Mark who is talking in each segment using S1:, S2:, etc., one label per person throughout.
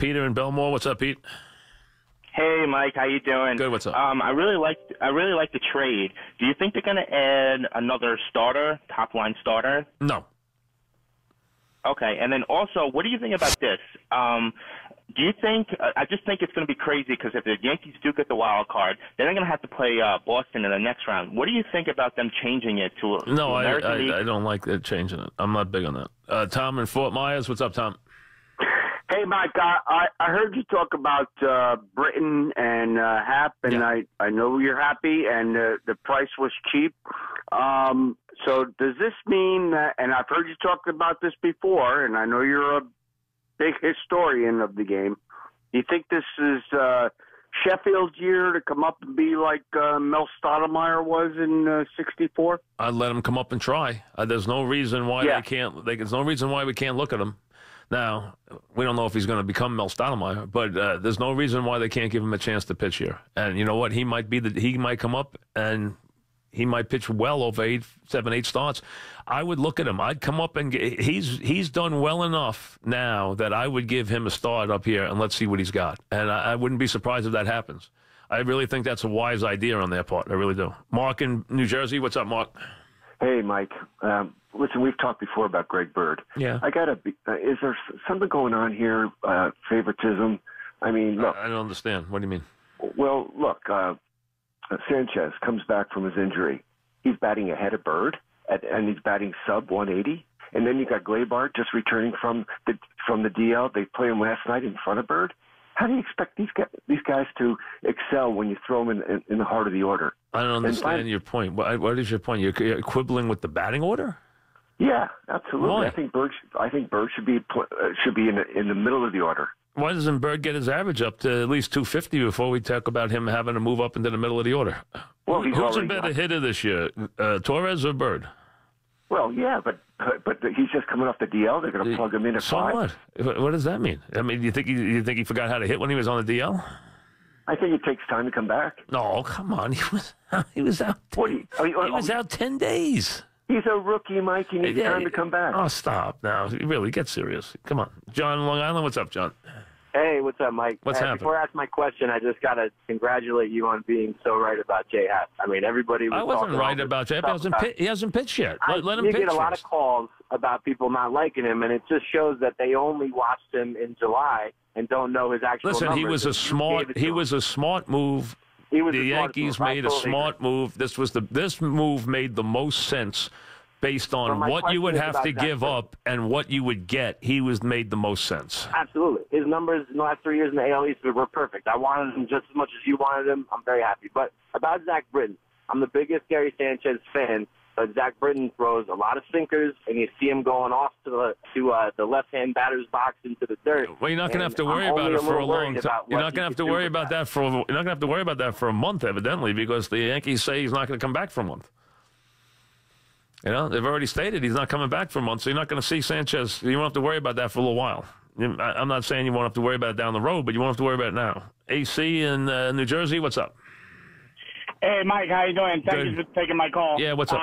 S1: Peter in Belmore. What's up, Pete?
S2: Hey, Mike, how you doing?
S1: Good. What's up?
S2: I really like the trade. Do you think they're going to add another starter, top line starter?
S1: No.
S2: Okay, and then also, what do you think about this? Do you think? I just think it's going to be crazy because if the Yankees do get the wild card, then they're going to have to play Boston in the next round. What do you think about them changing it to?
S1: No,
S2: American League?
S1: I don't like it changing it. I'm not big on that. Tom in Fort Myers. What's up, Tom?
S3: Hey, Mike, I heard you talk about Britton and Happ, and
S1: Yeah.
S3: I know you're happy, and the price was cheap. So does this mean that, and I've heard you talk about this before, and I know you're a big historian of the game, do you think this is Sheffield's year to come up and be like Mel Stottlemyre was in '64?
S1: I'd let him come up and try. There's no reason why they can't. There's no reason why we can't look at him. Now, we don't know if he's going to become Mel Stottlemyre, but there's no reason why they can't give him a chance to pitch here. And you know what? He might come up and he might pitch well over 7, 8 starts. I would look at him. I'd come up and he's done well enough now that I would give him a start up here and let's see what he's got. And I wouldn't be surprised if that happens. I really think that's a wise idea on their part. I really do. Mark in New Jersey. What's up, Mark?
S4: Hey, Mike. Listen, we've talked before about Greg Bird.
S1: Yeah.
S4: Is there something going on here? Favoritism? I mean, look.
S1: I don't understand. What do you mean?
S4: Well, look. Sanchez comes back from his injury. He's batting ahead of Bird, and he's batting sub 180. And then you got Gleyber just returning from the DL. They played him last night in front of Bird. How do you expect these guys to excel when you throw them in the heart of the order?
S1: I don't understand your point. What is your point? You're quibbling with the batting order?
S4: Yeah, absolutely.
S1: Why?
S4: I think Bird should be in the middle of the order.
S1: Why doesn't Bird get his average up to at least 250 before we talk about him having to move up into the middle of the order?
S4: Well,
S1: who's a better hitter this year, Torres or Bird?
S4: Well, yeah, but he's just coming off the DL. They're going to plug him in at 5.
S1: What? What does that mean? I mean, you think he forgot how to hit when he was on the DL?
S4: I think it takes time to come back.
S1: No, come on. He was out. He was out 10 days.
S4: He's a rookie, Mike. He needs time to come back.
S1: Oh, stop now. Really, get serious. Come on. John in Long Island, what's up, John?
S5: Hey, what's up, Mike?
S1: What's happening?
S5: Before I ask my question, I just got to congratulate you on being so right about J. Happ. I mean, everybody was
S1: I wasn't
S5: talking
S1: right about J. Happ. He hasn't pitched yet. Let him pitch.
S5: You get a lot of calls about people not liking him, and it just shows that they only watched him in July and don't know his actual numbers.
S1: Listen, he was a smart move. The Yankees made a smart move. This move made the most sense based on what you would have to give up and what you would get. He made the most sense.
S5: Absolutely. His numbers in the last 3 years in the AL East were perfect. I wanted him just as much as you wanted him. I'm very happy. But about Zach Britton, I'm the biggest Gary Sanchez fan, but Zach Britton throws a lot of sinkers, and you see him going off to the left-hand batter's box into the dirt.
S1: Well, you're not going to have to worry about it for a long time. You're not going to have to worry about that for. You're not going to have to worry about that for a month, evidently, because the Yankees say he's not going to come back for a month. You know, they've already stated he's not coming back for a month, so you're not going to see Sanchez. You won't have to worry about that for a little while. I'm not saying you won't have to worry about it down the road, but you won't have to worry about it now. AC in New Jersey, what's up?
S6: Hey, Mike, how you doing? Thank you for taking my call.
S1: Yeah, what's up?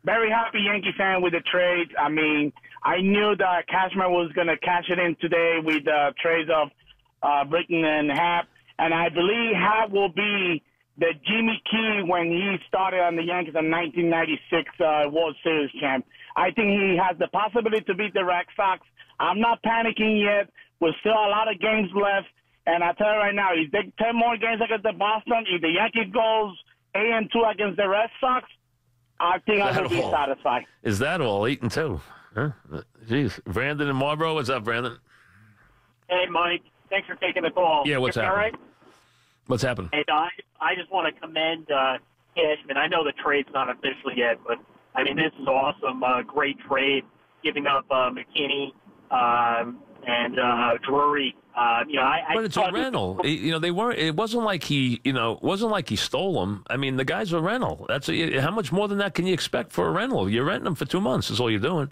S6: Very happy Yankee fan with the trade. I mean, I knew that Cashman was going to cash it in today with the trades of Britton and Happ, and I believe Happ will be the Jimmy Key when he started on the Yankees in 1996 World Series champ. I think he has the possibility to beat the Red Sox. I'm not panicking yet. There's still a lot of games left. And I tell you right now, if they 10 more games against the Boston, if the Yankees goes 8-2 against the Red Sox, I think I will be satisfied.
S1: Is that all? 8-2? Huh? Jeez. Brandon in Marlboro, what's up, Brandon?
S7: Hey, Mike. Thanks for taking the call.
S1: Yeah, what's happening? All right? What's happened?
S7: Hey, I just want to commend Cashman. I know the trade's not official yet, but, I mean, this is awesome. Great trade, giving up McKinney and Drury.
S1: But it's a rental. They weren't. It wasn't like he. Wasn't like he stole them. I mean, the guy's a rental. How much more than that can you expect for a rental? You're renting them for 2 months. Is all you're doing.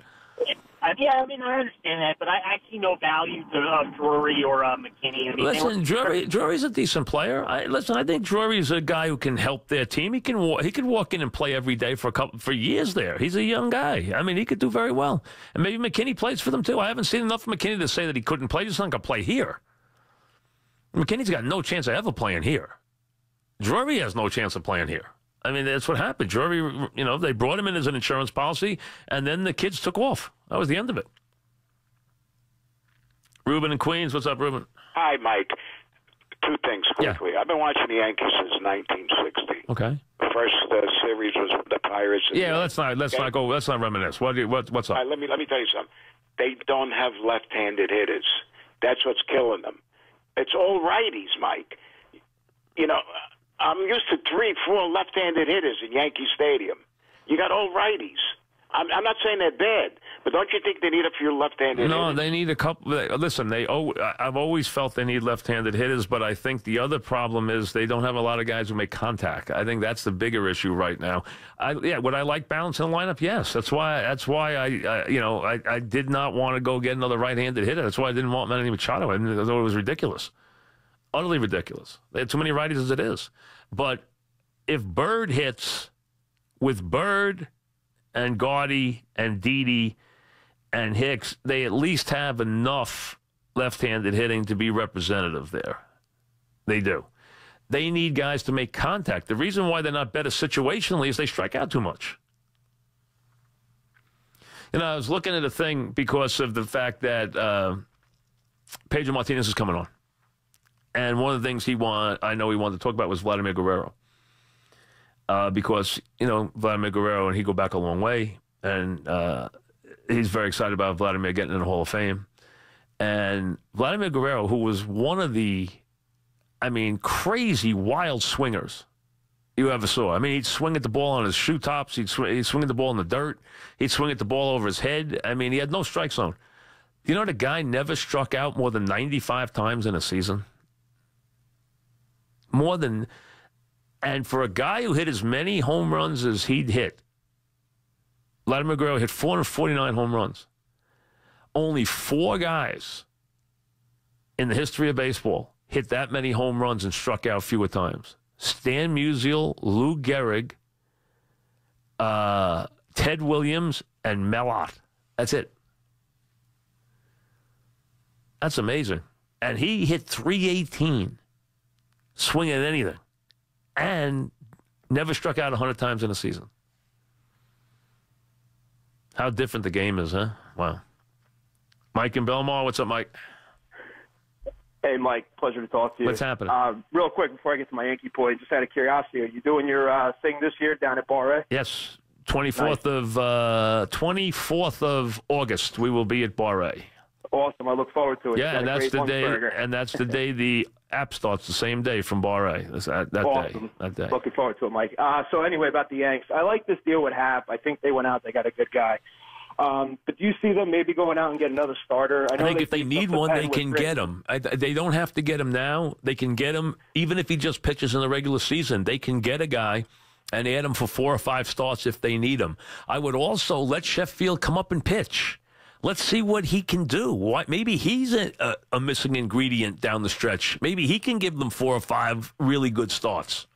S7: Yeah, I mean, I understand that, but I see no value to Drury or McKinney. I mean,
S1: listen, Drury's a decent player. I think Drury's a guy who can help their team. He could walk in and play every day for years there. He's a young guy. I mean, he could do very well. And maybe McKinney plays for them, too. I haven't seen enough of McKinney to say that he couldn't play. He's not going to play here. McKinney's got no chance of ever playing here. Drury has no chance of playing here. I mean, that's what happened. Drury, they brought him in as an insurance policy, and then the kids took off. That was the end of it. Ruben in Queens. What's up, Ruben?
S8: Hi, Mike. Two things quickly.
S1: Yeah.
S8: I've been watching the Yankees since 1960.
S1: Okay.
S8: The first series was with the Pirates.
S1: Yeah, let's not go. Let's not reminisce. What's up?
S8: All right, let me tell you something. They don't have left-handed hitters. That's what's killing them. It's all righties, Mike. I'm used to 3-4 left-handed hitters in Yankee Stadium. You got all righties. I'm not saying they're bad, but don't you think they need a few left-handed hitters?
S1: No, they need a couple. Listen, I've always felt they need left-handed hitters, but I think the other problem is they don't have a lot of guys who make contact. I think that's the bigger issue right now. Would I like balance in the lineup? Yes. That's why I did not want to go get another right-handed hitter. That's why I didn't want Manny Machado. I thought it was ridiculous. Utterly ridiculous. They had too many righties as it is. But if Bird hits with Bird and Gaudy and Didi and Hicks, they at least have enough left-handed hitting to be representative there. They do. They need guys to make contact. The reason why they're not better situationally is they strike out too much. I was looking at a thing because of the fact that Pedro Martinez is coming on. And one of the things I know he wanted to talk about was Vladimir Guerrero. Because, Vladimir Guerrero and he go back a long way. And he's very excited about Vladimir getting in the Hall of Fame. And Vladimir Guerrero, who was one of the, crazy, wild swingers you ever saw. He'd swing at the ball on his shoe tops. He'd swing at the ball in the dirt. He'd swing at the ball over his head. He had no strike zone. The guy never struck out more than 95 times in a season. And for a guy who hit as many home runs as he'd hit, Vladimir Guerrero hit 449 home runs. Only 4 guys in the history of baseball hit that many home runs and struck out fewer times. Stan Musial, Lou Gehrig, Ted Williams, and Mellott. That's it. That's amazing. And he hit 318. Swing at anything, and never struck out 100 times in a season. How different the game is, huh? Wow. Mike in Belmar, what's up, Mike?
S9: Hey, Mike, pleasure to talk to you.
S1: What's happening?
S9: Real quick, before I get to my Yankee point, just out of curiosity, are you doing your thing this year down at Bar A?
S1: Yes, 24th of August, we will be at Bar A.
S9: Awesome, I look forward to it.
S1: Yeah, and that's the day the app starts the same day from Bar A. That day.
S9: Looking forward to it, Mike. So anyway, about the Yanks, I like this deal with Happ. I think they went out, they got a good guy. But do you see them maybe going out and get another starter?
S1: I think if they need one, they can get him. They don't have to get him now. They can get him even if he just pitches in the regular season. They can get a guy and add him for 4 or 5 starts if they need him. I would also let Sheffield come up and pitch. Let's see what he can do. Maybe he's a missing ingredient down the stretch. Maybe he can give them 4 or 5 really good starts.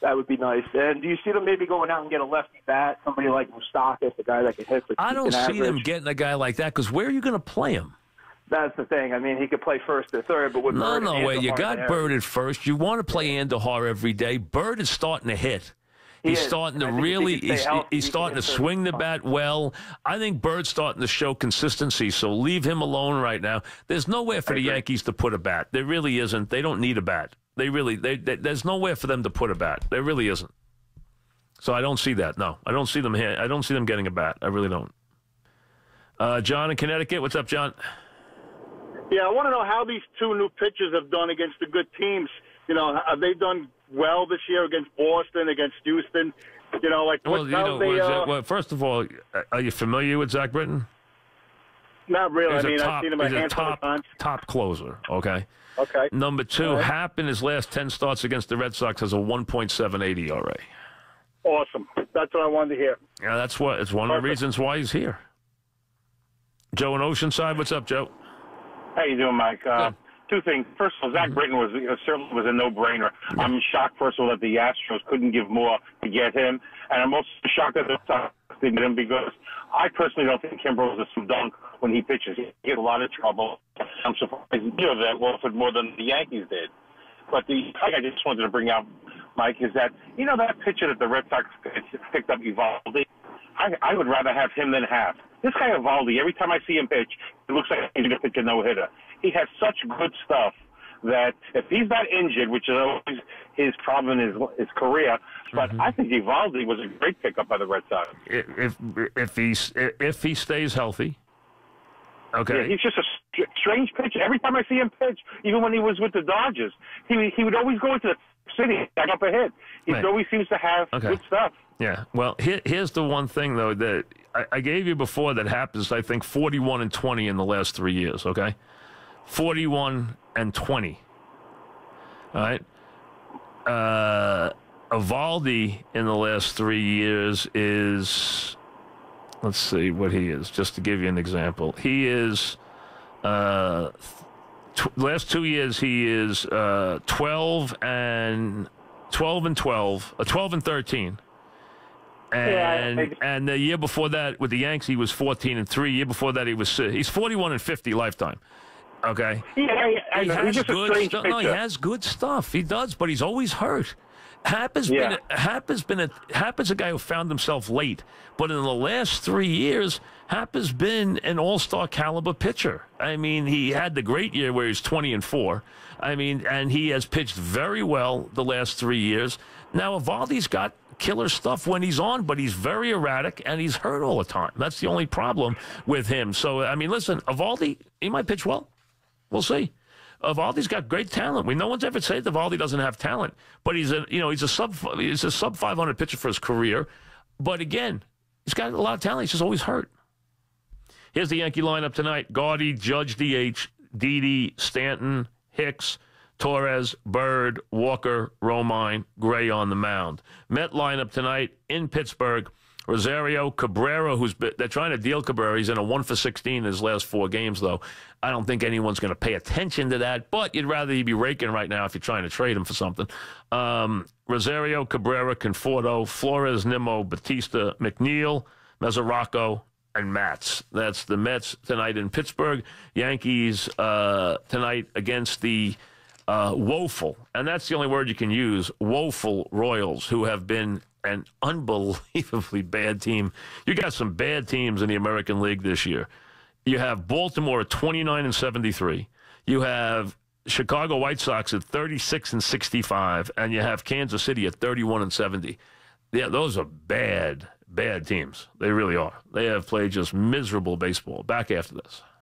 S9: That would be nice. And do you see them maybe going out and get a lefty bat, somebody like Moustakas, a guy that can hit for
S1: I don't see them getting a guy like that because where are you going to play him?
S9: That's the thing. He could play first or third, but with Bird
S1: No way. You got Bird at first. You want to play Andujar every day. Bird is starting to hit. He's starting to really he's starting to swing the bat well. I think Bird's starting to show consistency, so leave him alone right now. There's nowhere for the Yankees to put a bat. There really isn't. They don't need a bat. There's nowhere for them to put a bat. There really isn't. So I don't see that. No, I don't see them here. I don't see them getting a bat. I really don't. John in Connecticut. What's up, John?
S10: Yeah, I want to know how these 2 new pitchers have done against the good teams. Have they done well this year against Boston, against Houston?
S1: Well, first of all, are you familiar with Zach Britton?
S10: Not really. I've seen him a handful of times.
S1: Top closer, okay?
S10: Okay.
S1: Number 2, Happ in his last 10 starts against the Red Sox has a 1.78 ERA.
S10: Awesome. That's what I wanted to hear.
S1: Yeah, it's one of the reasons why he's here. Joe in Oceanside, what's up, Joe?
S11: How you doing, Mike? 2 things. First of all, Zach Britton certainly was a no-brainer. I'm shocked, first of all, that the Astros couldn't give more to get him, and I'm also shocked that the Sox to get him because I personally don't think Kimbrel is a slam dunk when he pitches. He gets a lot of trouble. I'm surprised he did that Wolford more than the Yankees did. But the thing I just wanted to bring out, Mike, is that, that pitcher that the Red Sox picked up, Evaldi, I would rather have him than Happ. This guy Evaldi, every time I see him pitch, it looks like he's going to pitch a no-hitter. He has such good stuff that if he's not injured, which is always his problem in his career, but I think Evaldi was a great pickup by the Red Sox.
S1: If he stays healthy, okay.
S11: Yeah, he's just a strange pitcher. Every time I see him pitch, even when he was with the Dodgers, he would always go into the city, back up a hit. He always seems to have good stuff.
S1: Yeah. Well, here's the one thing though that I gave you before that happens. I think 41-20 in the last 3 years. Okay, 41-20. All right. Evaldi in the last 3 years is, let's see what he is, just to give you an example. He is, last 2 years, he is 12-12, 12-13. And the year before that with the Yanks, he was 14-3. Year before that, he's 41-50 lifetime. Okay.
S11: Yeah, he has good stuff.
S1: No, he has good stuff. He does, but he's always hurt. Happ is a guy who found himself late, but in the last 3 years, Happ has been an all-star caliber pitcher. I mean, he had the great year where he's 20-4. I mean, and he has pitched very well the last 3 years. Now, Evaldi's got killer stuff when he's on, but he's very erratic and he's hurt all the time. That's the only problem with him. So, I mean, listen, Evaldi, he might pitch well. We'll see. Evaldi's got great talent. No one's ever said Evaldi doesn't have talent, but he's a sub 500 pitcher for his career. But again, he's got a lot of talent. He's just always hurt. Here's the Yankee lineup tonight: Gardy, Judge, DH, Didi, Stanton, Hicks, Torres, Bird, Walker, Romine, Gray on the mound. Met lineup tonight in Pittsburgh: Rosario, Cabrera, they're trying to deal Cabrera. He's in a 1-for-16 in his last 4 games, though. I don't think anyone's going to pay attention to that, but you'd rather he be raking right now if you're trying to trade him for something. Rosario, Cabrera, Conforto, Flores, Nimmo, Batista, McNeil, Mesoraco, and Mats. That's the Mets tonight in Pittsburgh. Yankees tonight against the woeful, and that's the only word you can use, woeful Royals, who have been an unbelievably bad team. You got some bad teams in the American League this year. You have Baltimore at 29-73. You have Chicago White Sox at 36-65, and you have Kansas City at 31-70. Yeah, those are bad teams. They really are. They have played just miserable baseball. Back after this.